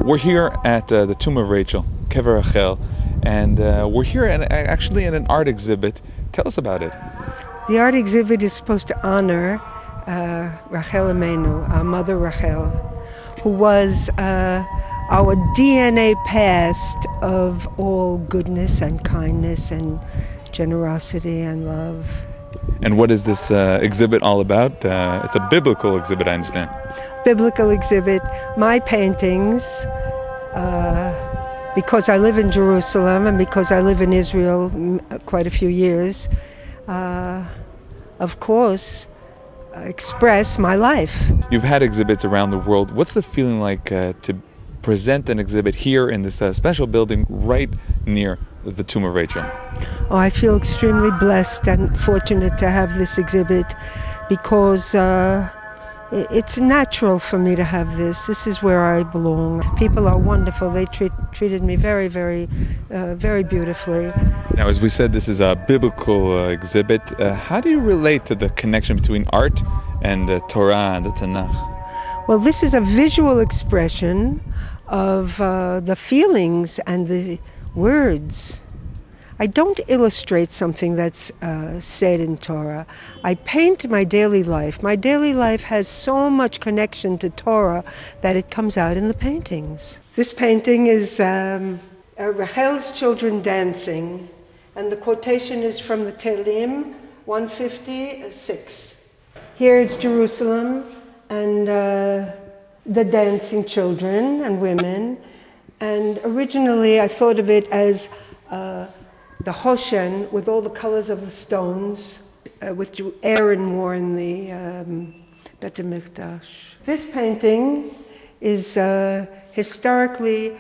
We're here at the tomb of Rachel, Kever Rochel, and we're here actually in an art exhibit. Tell us about it. The art exhibit is supposed to honor Rachel Amenu, our mother Rochel, who was our DNA past of all goodness and kindness and generosity and love. And what is this exhibit all about? It's a biblical exhibit, I understand. Biblical exhibit. My paintings, because I live in Jerusalem and because I live in Israel quite a few years, of course, express my life. You've had exhibits around the world. What's the feeling like to present an exhibit here in this special building right near the tomb of Rachel? Oh, I feel extremely blessed and fortunate to have this exhibit because it's natural for me to have this. This is where I belong. People are wonderful. They treated me very, very, very beautifully. Now, as we said, this is a biblical exhibit. How do you relate to the connection between art and the Torah and the Tanakh? Well, this is a visual expression of the feelings and the words. I don't illustrate something that's said in Torah. I paint my daily life. My daily life has so much connection to Torah that it comes out in the paintings. This painting is Rachel's children dancing, and the quotation is from the Tehillim 156. Here is Jerusalem and the dancing children and women. And originally I thought of it as the Rochel with all the colors of the stones, which Aaron wore in the Bet HaMikdash. This painting is historically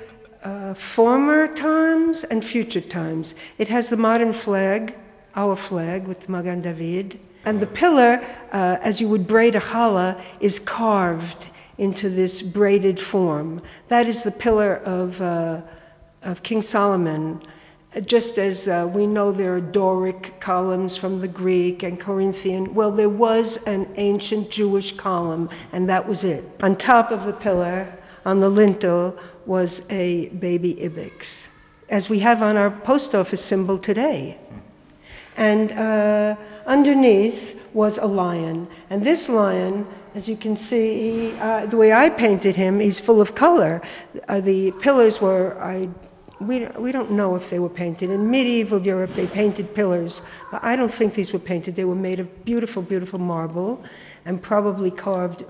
former times and future times. It has the modern flag, our flag, with the Magan David. And the pillar, as you would braid a challah, is carved into this braided form. That is the pillar of King Solomon. Just as we know there are Doric columns from the Greek and Corinthian, well, there was an ancient Jewish column, and that was it. On top of the pillar, on the lintel, was a baby ibex, as we have on our post office symbol today. And underneath was a lion. And this lion, as you can see, the way I painted him, he's full of color. The pillars were, we don't know if they were painted. In medieval Europe, they painted pillars. I don't think these were painted. They were made of beautiful, beautiful marble and probably carved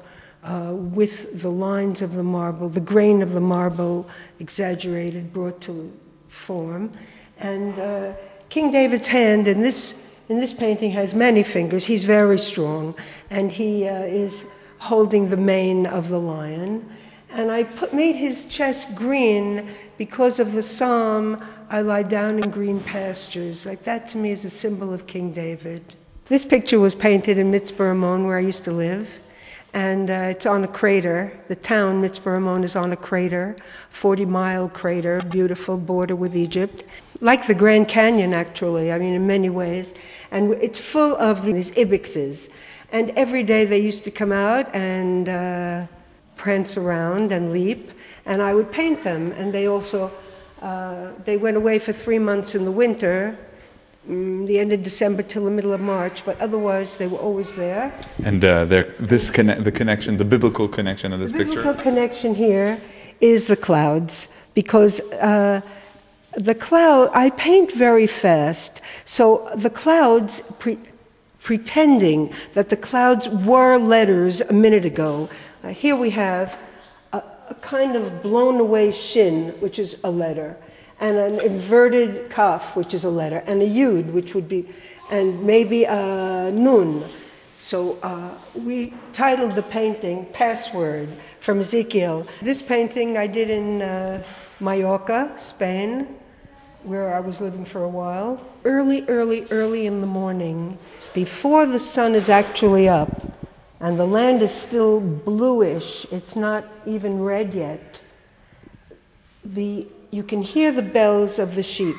with the lines of the marble, the grain of the marble exaggerated, brought to form. And King David's hand in this painting has many fingers. He's very strong, and he is holding the mane of the lion. And I made his chest green because of the psalm, I lie down in green pastures. Like that to me is a symbol of King David. This picture was painted in Mitzpe Ramon, where I used to live. And it's on a crater. The town, Mitzpe Ramon, is on a crater, 40-mile crater, beautiful border with Egypt. Like the Grand Canyon, actually, I mean, in many ways. And it's full of these ibexes. And every day they used to come out and prance around and leap, and I would paint them. And they also, they went away for 3 months in the winter, the end of December till the middle of March, but otherwise they were always there. And the connection, the biblical connection of this picture? The biblical connection here is the clouds, because the cloud, I paint very fast, so the clouds, pretending that the clouds were letters a minute ago. Here we have a kind of blown away shin, which is a letter, and an inverted kaf, which is a letter, and a yud, which would be, and maybe a nun. So we titled the painting Password from Ezekiel. This painting I did in Mallorca, Spain, where I was living for a while. Early in the morning, before the sun is actually up, and the land is still bluish, it's not even red yet, you can hear the bells of the sheep,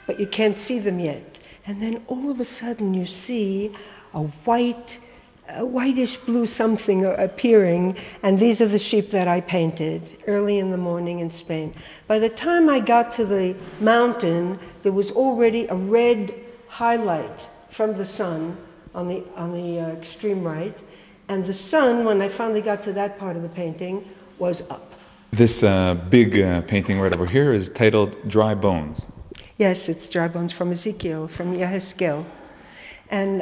but you can't see them yet. And then all of a sudden you see a white a whitish blue something appearing, and these are the sheep that I painted early in the morning in Spain. By the time I got to the mountain, there was already a red highlight from the sun on the extreme right, and the sun, when I finally got to that part of the painting, was up. This big painting right over here is titled Dry Bones. Yes, it's dry bones from Ezekiel, from Yehezkel. And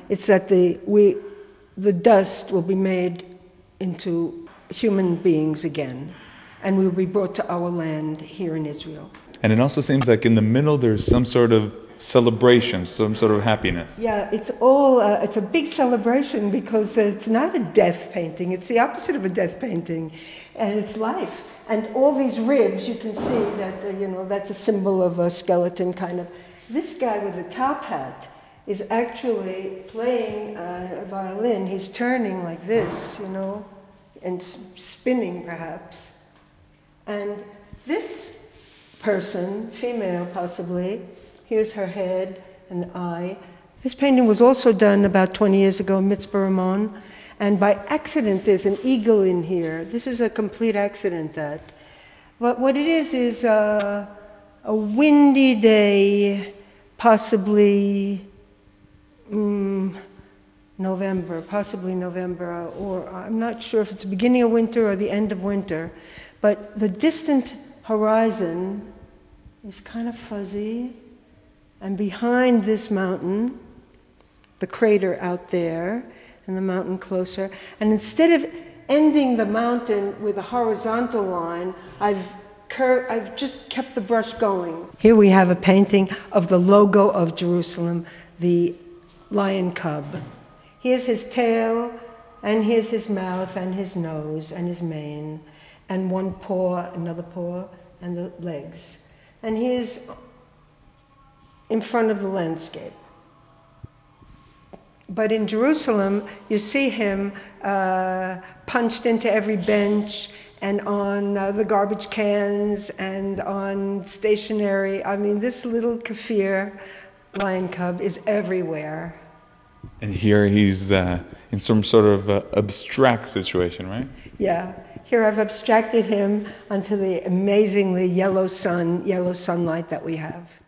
it's that the dust will be made into human beings again, and we will be brought to our land here in Israel. And it also seems like in the middle there's some sort of celebration, some sort of happiness. Yeah, it's a big celebration because it's not a death painting, it's the opposite of a death painting, and it's life. And all these ribs, you can see that, that's a symbol of a skeleton kind of. This guy with the top hat is actually playing a violin. He's turning like this, and spinning perhaps. And this person, female possibly, here's her head and the eye. This painting was also done about 20 years ago in Mitzvah Ramon, and by accident there's an eagle in here. This is a complete accident But what it is a windy day, possibly November, or I'm not sure if it's the beginning of winter or the end of winter, but the distant horizon is kind of fuzzy, and behind this mountain, the crater out there, and the mountain closer, and instead of ending the mountain with a horizontal line, I've just kept the brush going. Here we have a painting of the logo of Jerusalem, the lion cub. Here's his tail, and here's his mouth, and his nose, and his mane, and one paw, another paw, and the legs. And here's in front of the landscape. But in Jerusalem, you see him punched into every bench and on the garbage cans and on stationery. I mean, this little kafir lion cub is everywhere. And here he's in some sort of abstract situation, right? Yeah. Here I've abstracted him onto the amazingly yellow sunlight that we have.